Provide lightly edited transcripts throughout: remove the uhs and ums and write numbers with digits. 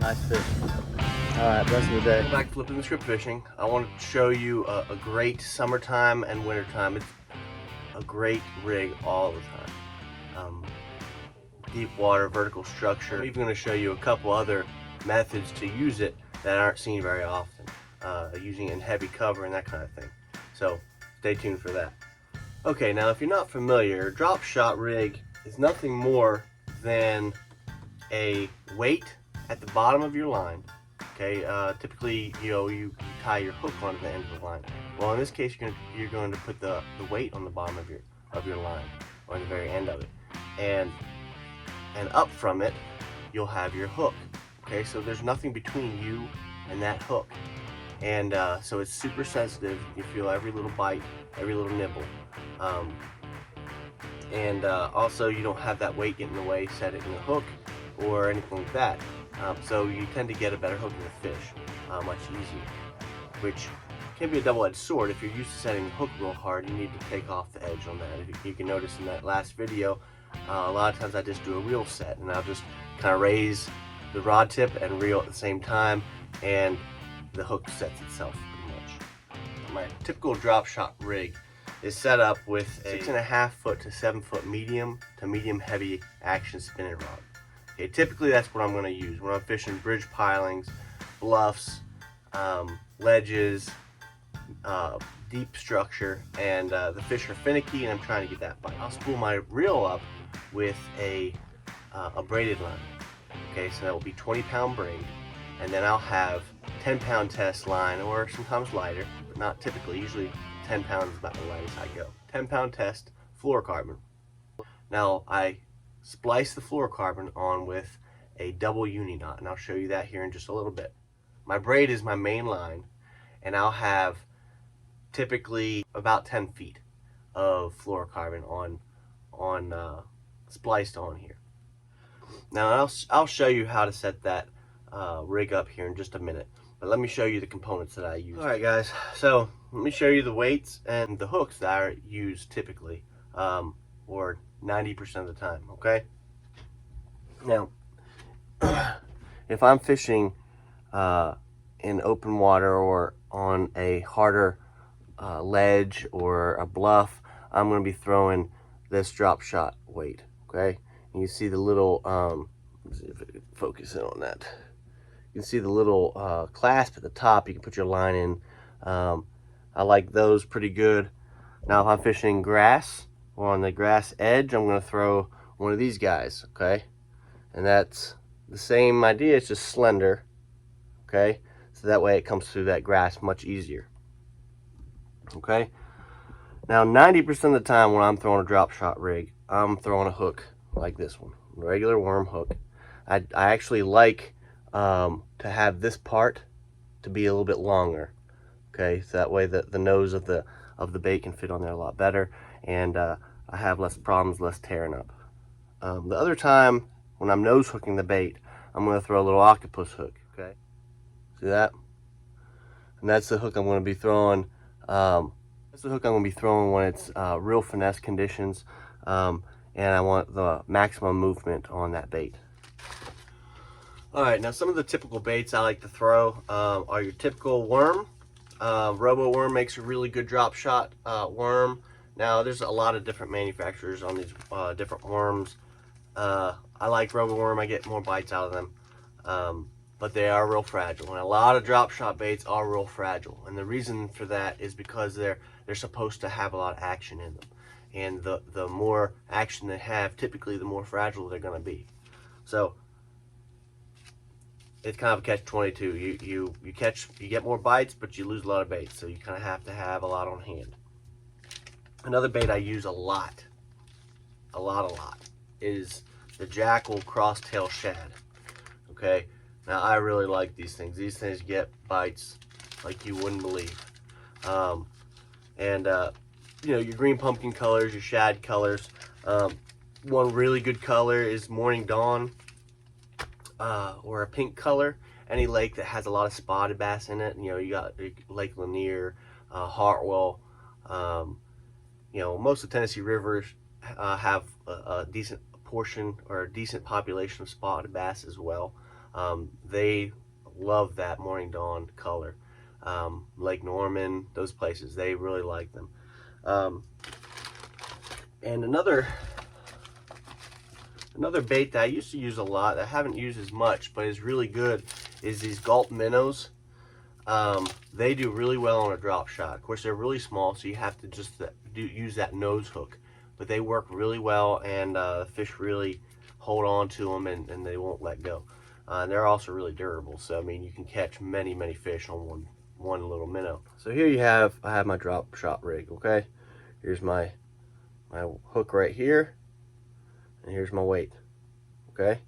Nice fish. All right, rest of the day. Welcome back to Flipping the Script Fishing. I want to show you a great summertime and wintertime. It's a great rig all the time. Deep water, vertical structure. I'm even going to show you a couple other methods to use it that aren't seen very often. Using it in heavy cover and that kind of thing. So stay tuned for that. Okay, now if you're not familiar, a drop shot rig is nothing more than a weight at the bottom of your line. Okay, typically, you tie your hook onto the end of the line. Well, in this case, you're going to put the weight on the bottom of your line, or on the very end of it, and up from it, you'll have your hook. Okay, so there's nothing between you and that hook, and so it's super sensitive. You feel every little bite, every little nibble, and also you don't have that weight get in the way setting the hook or anything like that. So you tend to get a better hook in the fish much easier, which can be a double-edged sword. If you're used to setting the hook real hard, you need to take off the edge on that. If you can notice in that last video, a lot of times I just do a reel set, and I'll just kind of raise the rod tip and reel at the same time, and the hook sets itself pretty much. My typical drop shot rig is set up with a 6.5 foot to 7 foot medium to medium heavy action spinning rod. Okay, typically that's what I'm going to use when I'm fishing bridge pilings, bluffs, ledges, deep structure, and the fish are finicky and I'm trying to get that bite. I'll spool my reel up with a braided line. Okay, so that will be 20-pound braid, and then I'll have 10-pound test line, or sometimes lighter, but not typically. Usually 10 pounds is about the lightest I go. 10-pound test fluorocarbon. Now I splice the fluorocarbon on with a double uni knot, and I'll show you that here in just a little bit. My braid is my main line, and I'll have typically about 10 feet of fluorocarbon on spliced on here. Now I'll show you how to set that rig up here in just a minute, but let me show you the components that I use. Alright guys, so let me show you the weights and the hooks that I use typically, or 90% of the time, okay? Now, if I'm fishing in open water or on a harder ledge or a bluff, I'm going to be throwing this drop shot weight, okay? And you see the little, let's see if I can focus in on that. You can see the little clasp at the top. You can put your line in. I like those pretty good. Now, if I'm fishing grass, or on the grass edge, I'm going to throw one of these guys, okay? And that's the same idea, it's just slender, okay? So that way it comes through that grass much easier, okay? Now 90% of the time when I'm throwing a drop shot rig, I'm throwing a hook like this one, a regular worm hook. I actually like to have this part to be a little bit longer, okay? So that way the nose of the bait can fit on there a lot better, and I have less problems, less tearing up. The other time, when I'm nose hooking the bait, I'm going to throw a little octopus hook, okay? See that? And that's the hook I'm going to be throwing. That's the hook I'm going to be throwing when it's real finesse conditions, and I want the maximum movement on that bait. Alright, now some of the typical baits I like to throw are your typical worm. Robo worm makes a really good drop shot worm. Now, there's a lot of different manufacturers on these different worms. I like Robo worm. I get more bites out of them, but they are real fragile. And a lot of drop shot baits are real fragile. And the reason for that is because they're supposed to have a lot of action in them. And the more action they have, typically the more fragile they're going to be. So it's kind of a catch-22. You get more bites, but you lose a lot of baits. So you kind of have to have a lot on hand. Another bait I use a lot, is the Jackal crosstail shad. Okay, now I really like these things. These things get bites like you wouldn't believe. Your green pumpkin colors, your shad colors. One really good color is Morning Dawn, or a pink color. Any lake that has a lot of spotted bass in it. You got Lake Lanier, Hartwell. Most of the Tennessee rivers have a decent portion or a decent population of spotted bass as well. They love that morning dawn color. Lake Norman, those places, they really like them. And another bait that I used to use a lot, that I haven't used as much, but is really good, is these gulp minnows. They do really well on a drop shot. Of course, they're really small, so you have to just use that nose hook. But they work really well, and the fish really hold on to them, and they won't let go. And they're also really durable, so I mean, you can catch many, many fish on one little minnow. So here I have my drop shot rig. Okay, here's my hook right here, and here's my weight. Okay,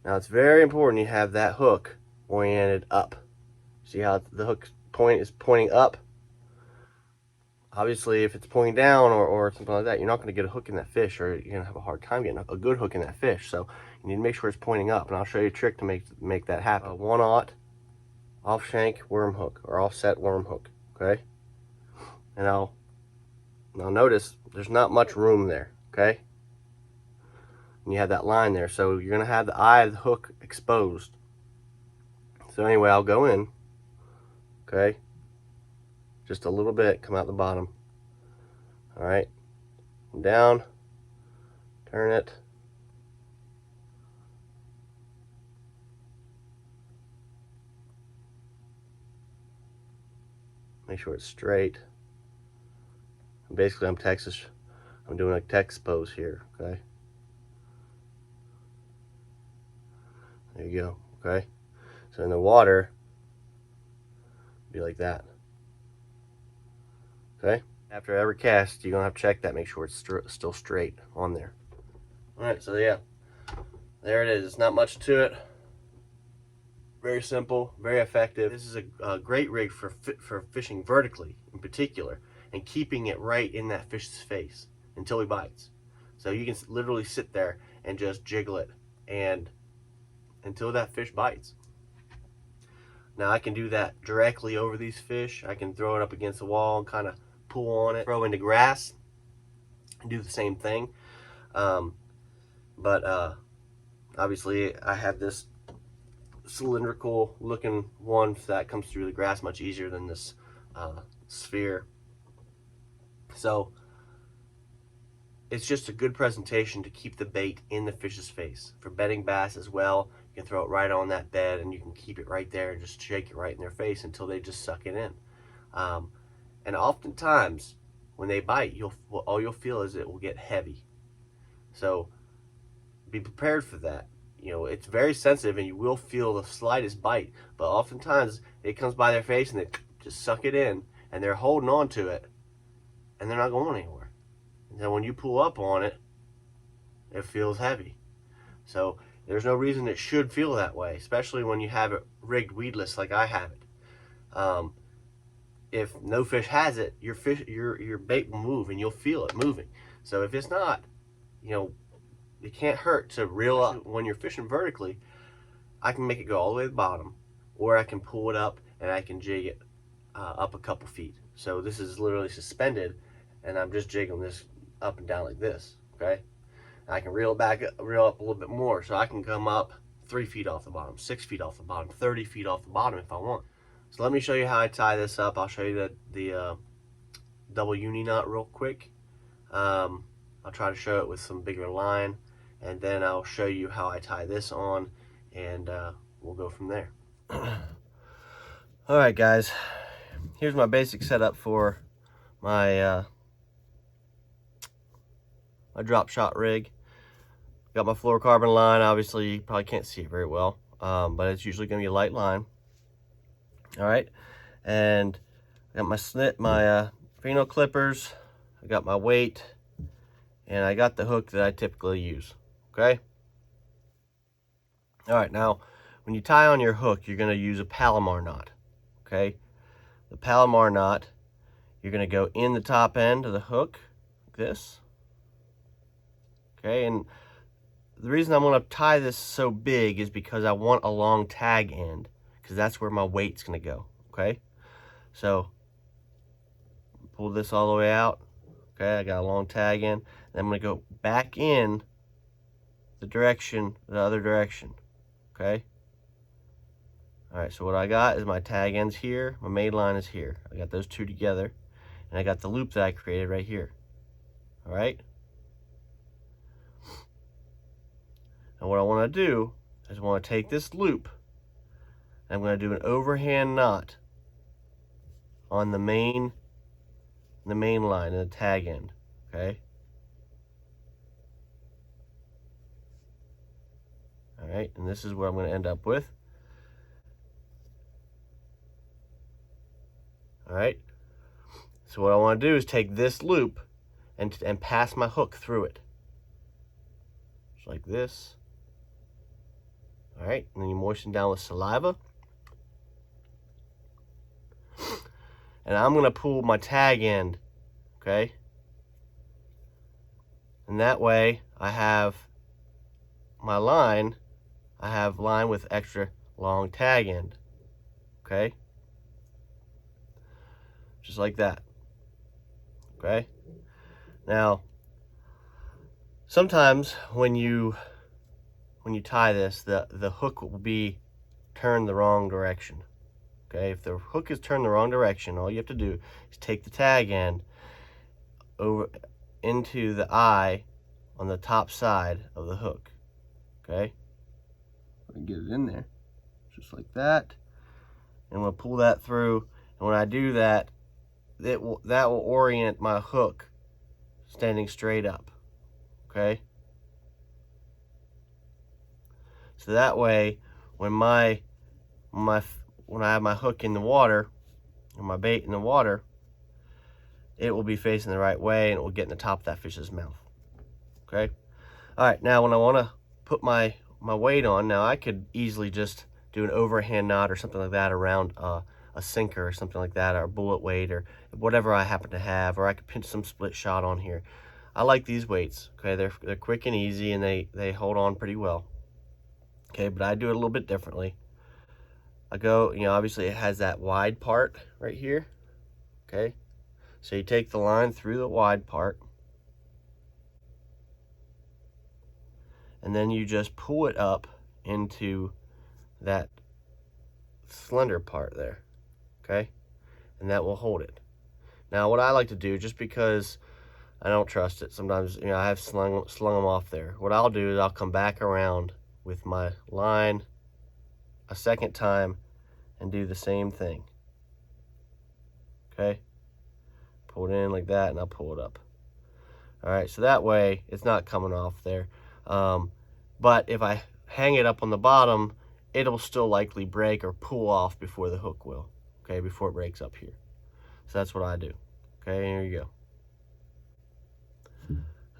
now it's very important you have that hook oriented up. See how the hook point is pointing up? Obviously, if it's pointing down or something like that, you're not going to get a hook in that fish, or you're going to have a hard time getting a good hook in that fish. So you need to make sure it's pointing up, and I'll show you a trick to make that happen. 1/0 off shank worm hook, or offset worm hook. Okay, and now notice there's not much room there. Okay, and you have that line there, so you're going to have the eye of the hook exposed. So anyway, I'll go in. Okay, just a little bit, come out the bottom. All right, down, turn it. Make sure it's straight. Basically, I'm doing a Texas pose here, okay? There you go, okay? So in the water, be like that, okay? After every cast, you're gonna have to check that, make sure it's still straight on there. All right, so yeah, there it is. It's not much to it. Very simple, very effective. This is a great rig for fishing vertically in particular, and keeping it right in that fish's face until he bites. So you can literally sit there and just jiggle it and until that fish bites. Now I can do that directly over these fish. I can throw it up against the wall and kind of pull on it, throw into grass, and do the same thing. But obviously I have this cylindrical looking one that comes through the grass much easier than this sphere. So it's just a good presentation to keep the bait in the fish's face. For bedding bass as well, you can throw it right on that bed and you can keep it right there and just shake it right in their face until they just suck it in. And oftentimes when they bite, all you'll feel is it will get heavy. So be prepared for that. You know, it's very sensitive and you will feel the slightest bite, but oftentimes it comes by their face and they just suck it in and they're holding on to it and they're not going anywhere. And then when you pull up on it, it feels heavy. So there's no reason it should feel that way, especially when you have it rigged weedless like I have it. If no fish has it, your bait will move and you'll feel it moving. So if it's not, you know, it can't hurt to reel up. When you're fishing vertically, I can make it go all the way to the bottom, or I can pull it up and I can jig it up a couple feet. So this is literally suspended and I'm just jiggling this up and down like this, okay? I can reel up a little bit more, so I can come up 3 feet off the bottom, 6 feet off the bottom, 30 feet off the bottom if I want. So let me show you how I tie this up. I'll show you the double uni knot real quick. I'll try to show it with some bigger line, and then I'll show you how I tie this on, and we'll go from there. All right, guys, here's my basic setup for my my drop shot rig. Got my fluorocarbon line. Obviously, you probably can't see it very well, but it's usually going to be a light line. All right, and I got my pheno clippers. I got my weight, and I got the hook that I typically use. Okay. All right, now when you tie on your hook, you're going to use a Palomar knot. Okay, the Palomar knot, you're going to go in the top end of the hook, like this. Okay, and the reason I'm going to tie this so big is because I want a long tag end, because that's where my weight's going to go. Okay, so pull this all the way out. Okay, I got a long tag end, and I'm going to go back in the other direction. Okay, All right, so what I got is my tag ends here, my main line is here. I got those two together, and I got the loop that I created right here. All right? And what I want to do is I want to take this loop, and I'm going to do an overhand knot on the main line and the tag end, okay? All right, and this is what I'm going to end up with. All right, so what I want to do is take this loop and pass my hook through it. Just like this. All right, and then you moisten down with saliva. And I'm going to pull my tag end, okay? And that way I have my line, I have line with extra long tag end, okay? Just like that, okay? Now, sometimes when you tie this, the hook will be turned the wrong direction. Okay, if the hook is turned the wrong direction, all you have to do is take the tag end over into the eye on the top side of the hook. Okay, and get it in there, just like that. And we'll pull that through. And when I do that, that will orient my hook standing straight up. Okay, so that way, when I have my hook in the water, or my bait in the water, it will be facing the right way and it will get in the top of that fish's mouth. Okay? All right, now when I want to put my weight on, now I could easily just do an overhand knot or something like that around a sinker or something like that, or a bullet weight or whatever I happen to have, or I could pinch some split shot on here. I like these weights, okay? They're quick and easy and they hold on pretty well. Okay, but I do it a little bit differently. I go, obviously it has that wide part right here, okay? So you take the line through the wide part, and then you just pull it up into that slender part there, okay? And that will hold it. Now what I like to do, just because I don't trust it, sometimes, I have slung them off there. What I'll do is I'll come back around with my line a second time and do the same thing. Okay, pull it in like that and I'll pull it up. All right, so that way it's not coming off there, but if I hang it up on the bottom, it'll still likely break or pull off before the hook will, okay, before it breaks up here. So that's what I do. Okay, here you go.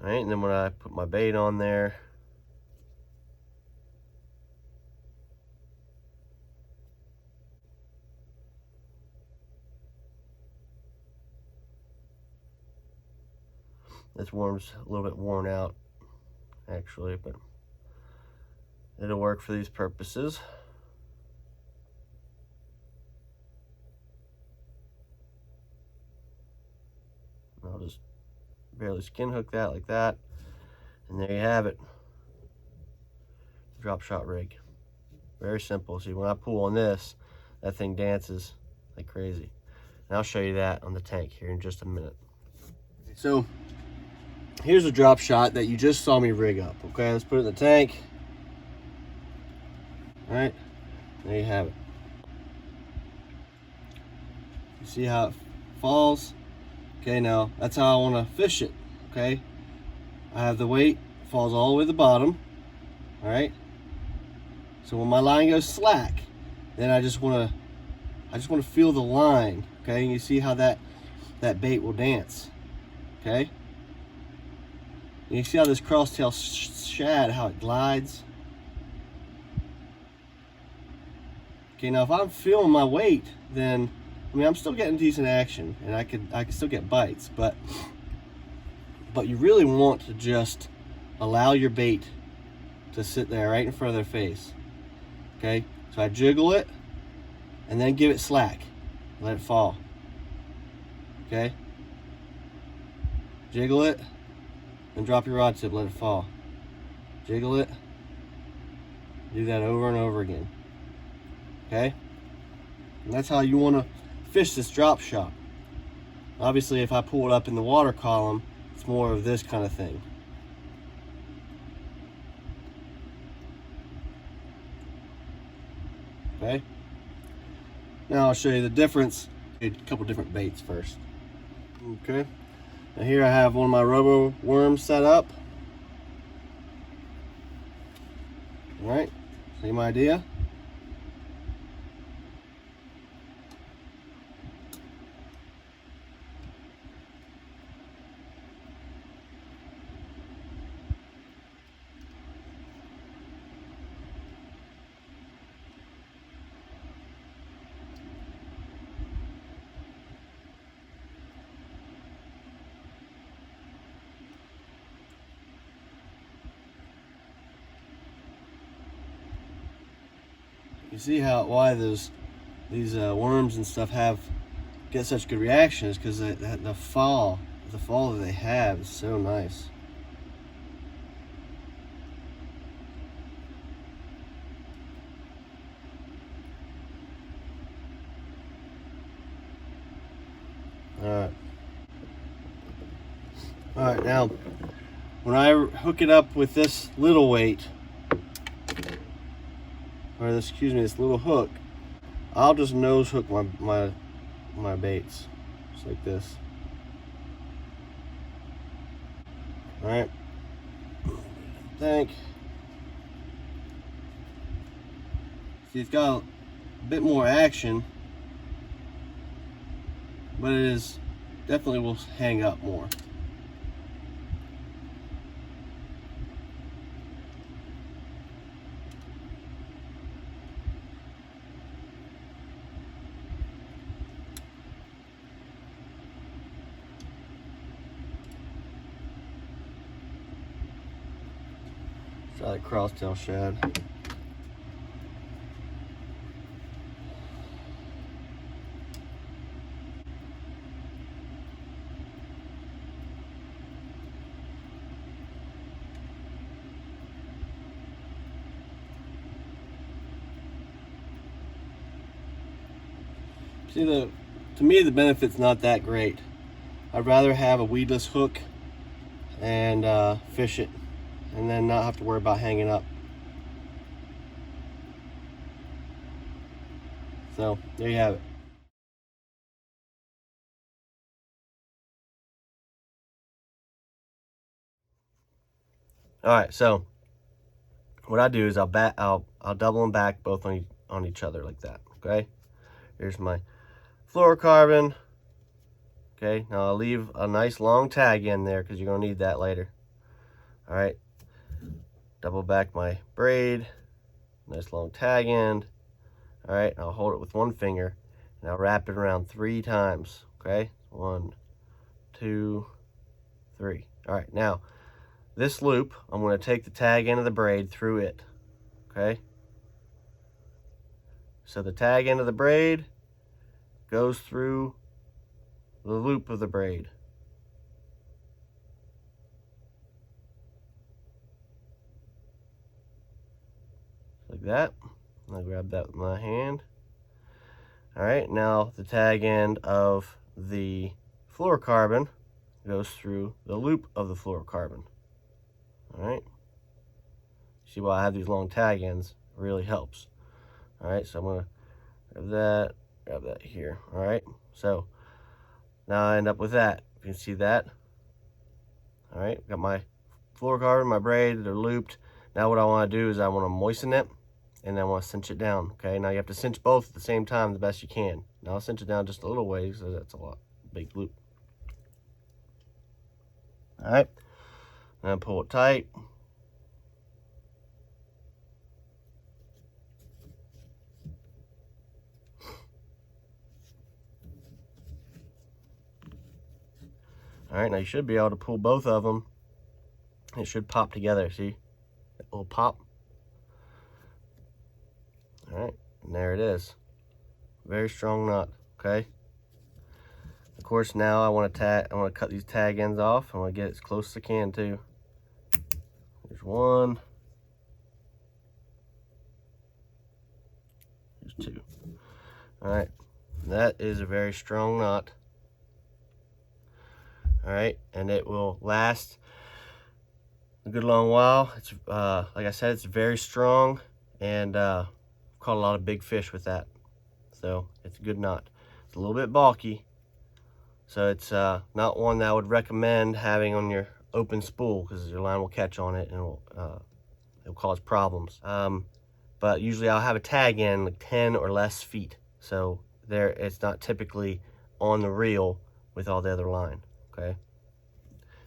All right, and then when I put my bait on there, this worm's a little bit worn out, actually, but it'll work for these purposes. I'll just barely skin hook that like that, and there you have it. Drop shot rig. Very simple. See, when I pull on this, that thing dances like crazy. And I'll show you that on the tank here in just a minute. So here's a drop shot that you just saw me rig up. Okay, let's put it in the tank. All right, there you have it. You see how it falls? Okay, now that's how I want to fish it. Okay, I have the weight, falls all the way to the bottom. All right, so when my line goes slack, then I just want to feel the line. Okay, and you see how that bait will dance. Okay, and you see how this crosstail shad, how it glides. Okay, now if I'm feeling my weight, then I'm still getting decent action, and I can still get bites, but you really want to just allow your bait to sit there right in front of their face. Okay, so I jiggle it and then give it slack, let it fall. Okay, jiggle it and drop your rod tip, let it fall. Jiggle it, do that over and over again. okay? And that's how you want to fish this drop shot. Obviously, if I pull it up in the water column, it's more of this kind of thing. Okay? Now I'll show you the difference. A couple different baits first. Okay? Now here I have one of my robo worms set up. Alright, same idea. You see why these worms and stuff get such good reactions, because the fall that they have is so nice. All right, now when I hook it up with this little weight, or this little hook, I'll just nose hook my baits, just like this. All right, see, it's got a bit more action, but it is definitely will hang up more. Try the crosstail shad. See, to me the benefit's not that great. I'd rather have a weedless hook and fish it, and then not have to worry about hanging up. So there you have it. All right, so what I do is I'll double them back both on each other like that. Okay, here's my fluorocarbon. Okay, now I'll leave a nice long tag in there because you're gonna need that later. All right, double back my braid, nice long tag end. All right, I'll hold it with one finger and I'll wrap it around 3 times. Okay, 1, 2, 3. All right, now this loop, I'm going to take the tag end of the braid through it. Okay, so the tag end of the braid goes through the loop of the braid. Like that. I'll grab that with my hand. All right, now the tag end of the fluorocarbon goes through the loop of the fluorocarbon. All right. See why I have these long tag ends? It really helps. All right, so I'm gonna grab that here. All right, so now I end up with that. You can see that. All right, got my fluorocarbon, my braid, they're looped. Now what I want to do is I want to moisten it, and then I want to cinch it down. Okay, now you have to cinch both at the same time the best you can. Now I'll cinch it down just a little ways, so that's a big loop. All right, and pull it tight. All right, now you should be able to pull both of them. It should pop together, see? That little pop. All right, and there it is. Very strong knot, okay? Of course, now I want to cut these tag ends off. I want to get as close as I can too. There's one. There's 2. All right, that is a very strong knot. All right, and it will last a good long while. It's like I said, it's very strong, and caught a lot of big fish with that. So it's a good knot. It's a little bit bulky, so it's not one that I would recommend having on your open spool, because your line will catch on it and it'll cause problems. But usually I'll have a tag in like 10 or less feet, so there it's not typically on the reel with all the other line. Okay,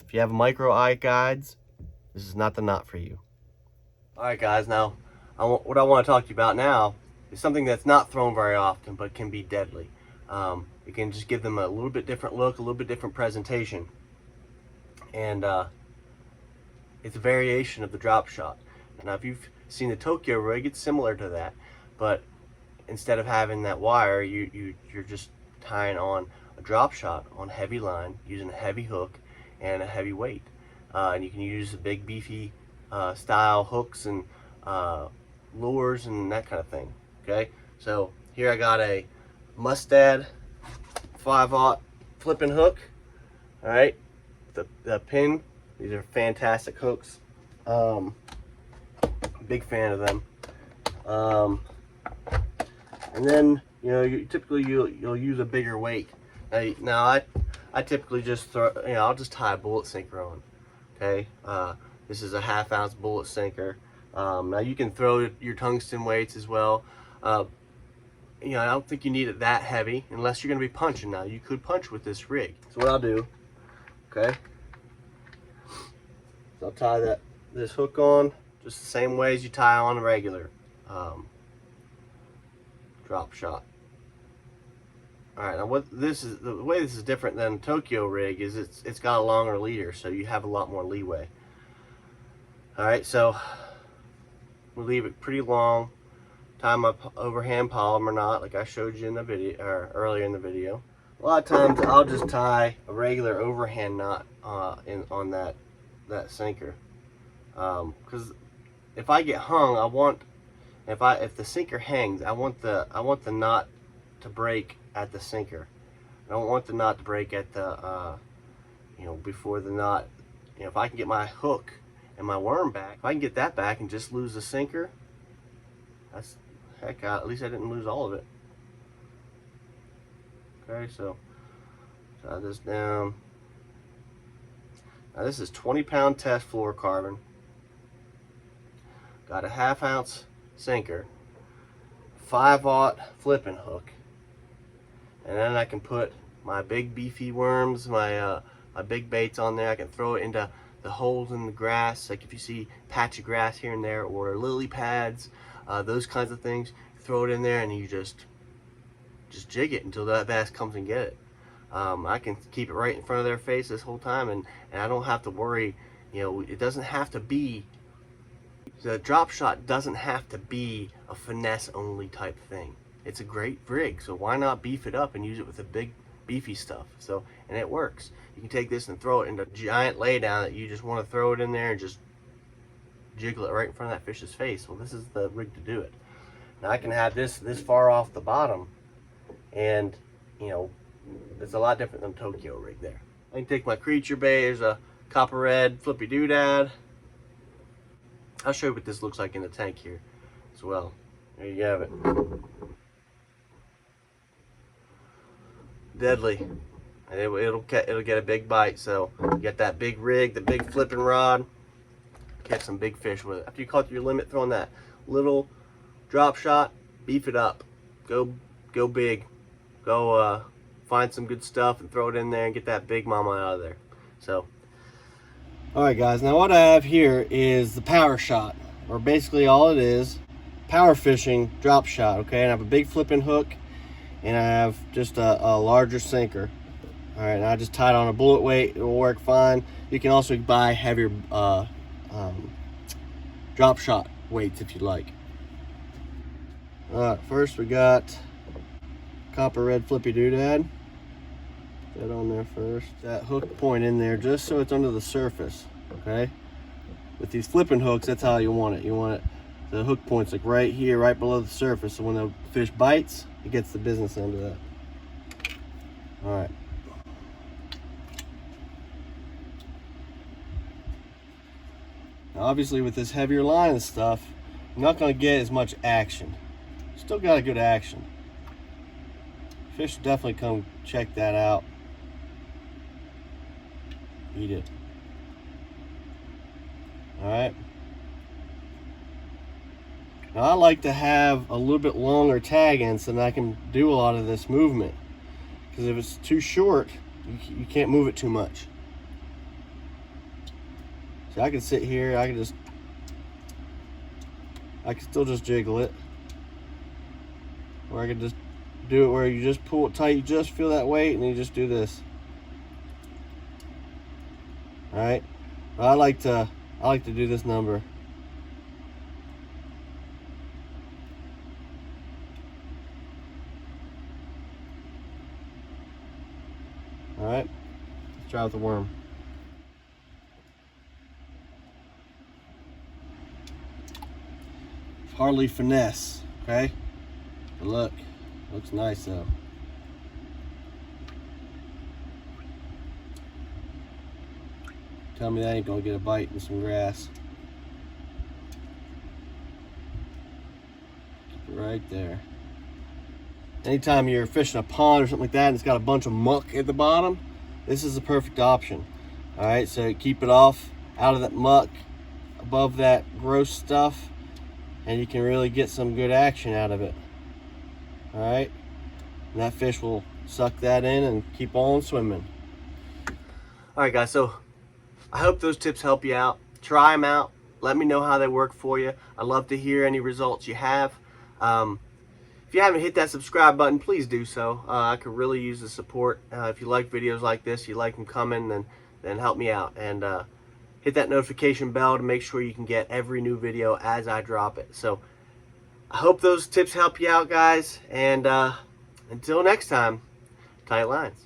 if you have micro eye guides, this is not the knot for you. All right, guys, now what I want to talk to you about now is something that's not thrown very often but can be deadly. It can just give them a little bit different look, a little bit different presentation, and it's a variation of the drop shot. Now, if you've seen the Tokyo rig, it's similar to that, but instead of having that wire, you're just tying on a drop shot on heavy line using a heavy hook and a heavy weight. And you can use the big beefy style hooks and lures and that kind of thing. Okay, so here I got a Mustad 5/0 flipping hook. All right, the pin. These are fantastic hooks. Big fan of them. And then typically you'll use a bigger weight. Now I typically just throw, I'll just tie a bullet sinker on. Okay, this is a 1/2 ounce bullet sinker. Now you can throw your tungsten weights as well. I don't think you need it that heavy unless you're going to be punching. Now you could punch with this rig. So what I'll do, okay, so I'll tie this hook on just the same way as you tie on a regular drop shot. All right, now the way this is different than a Tokyo rig is it's got a longer leader, so you have a lot more leeway. All right, so we'll leave it pretty long. Tie my overhand polymer knot like I showed you in the video, or earlier in the video. A lot of times I'll just tie a regular overhand knot on that sinker, because if I get hung, if the sinker hangs, I want the knot to break at the sinker. I don't want the knot to break at the before the knot. If I can get my hook and my worm back, if I can get that back and just lose the sinker, that's heck, at least I didn't lose all of it. Okay, so tie this down. Now this is 20-pound test fluorocarbon. Got a 1/2 ounce sinker, 5/0 flipping hook, and then I can put my big beefy worms, my big baits on there. I can throw it into the holes in the grass, like if you see patch of grass here and there, or lily pads, those kinds of things. Throw it in there and you just jig it until that bass comes and get it. I can keep it right in front of their face this whole time, and I don't have to worry. It doesn't have to be, the drop shot doesn't have to be a finesse only type thing. It's a great rig, so why not beef it up and use it with the big beefy stuff? So, and it works. You can take this and throw it into a giant laydown that you just want to throw it in there and just jiggle it right in front of that fish's face. Well, this is the rig to do it. Now I can have this far off the bottom, and it's a lot different than Tokyo rig there. I can take my creature bait. There's a copper red flippy doodad. I'll show you what this looks like in the tank here as well. There you have it. Deadly. And it'll get a big bite. So you get that big rig, the big flipping rod, catch some big fish with it. After you caught your limit throwing that little drop shot, beef it up. Go big. Go find some good stuff and throw it in there and get that big mama out of there. So, all right, guys. Now what I have here is the power shot, or basically all it is, power fishing drop shot. Okay, and I have a big flipping hook, and I have just a larger sinker. All right, and I just tied on a bullet weight. It will work fine. You can also buy heavier drop shot weights if you like. All right, first we got copper red flippy doodad. Put that on there first. That hook point in there just so it's under the surface. Okay. With these flipping hooks, that's how you want it. You want it The hook point's like right here, right below the surface. So when the fish bites, it gets the business end of that. All right. Now obviously with this heavier line and stuff, I'm not gonna get as much action. Still got a good action. Fish will definitely come check that out. Eat it. All right. Now I like to have a little bit longer tag ends so that I can do a lot of this movement. Because if it's too short, you can't move it too much. So I can sit here, I can still just jiggle it. Or I can just do it where you just pull it tight, you just feel that weight, and you just do this. All right. But I like to do this number. All right. Let's try with the worm. Hardly finesse, okay? But look, looks nice though. Tell me that ain't gonna get a bite in some grass. Keep it right there. Anytime you're fishing a pond or something like that and it's got a bunch of muck at the bottom, this is the perfect option. All right, so keep it off, out of that muck, above that gross stuff, and you can really get some good action out of it. All right, and that fish will suck that in and keep on swimming. All right, guys, so I hope those tips help you out. Try them out. Let me know how they work for you. I'd love to hear any results you have. If you haven't hit that subscribe button, please do so. I could really use the support. If you like videos like this, you like them coming, then help me out. And hit that notification bell to make sure you can get every new video as I drop it. So I hope those tips help you out, guys. And until next time, tight lines.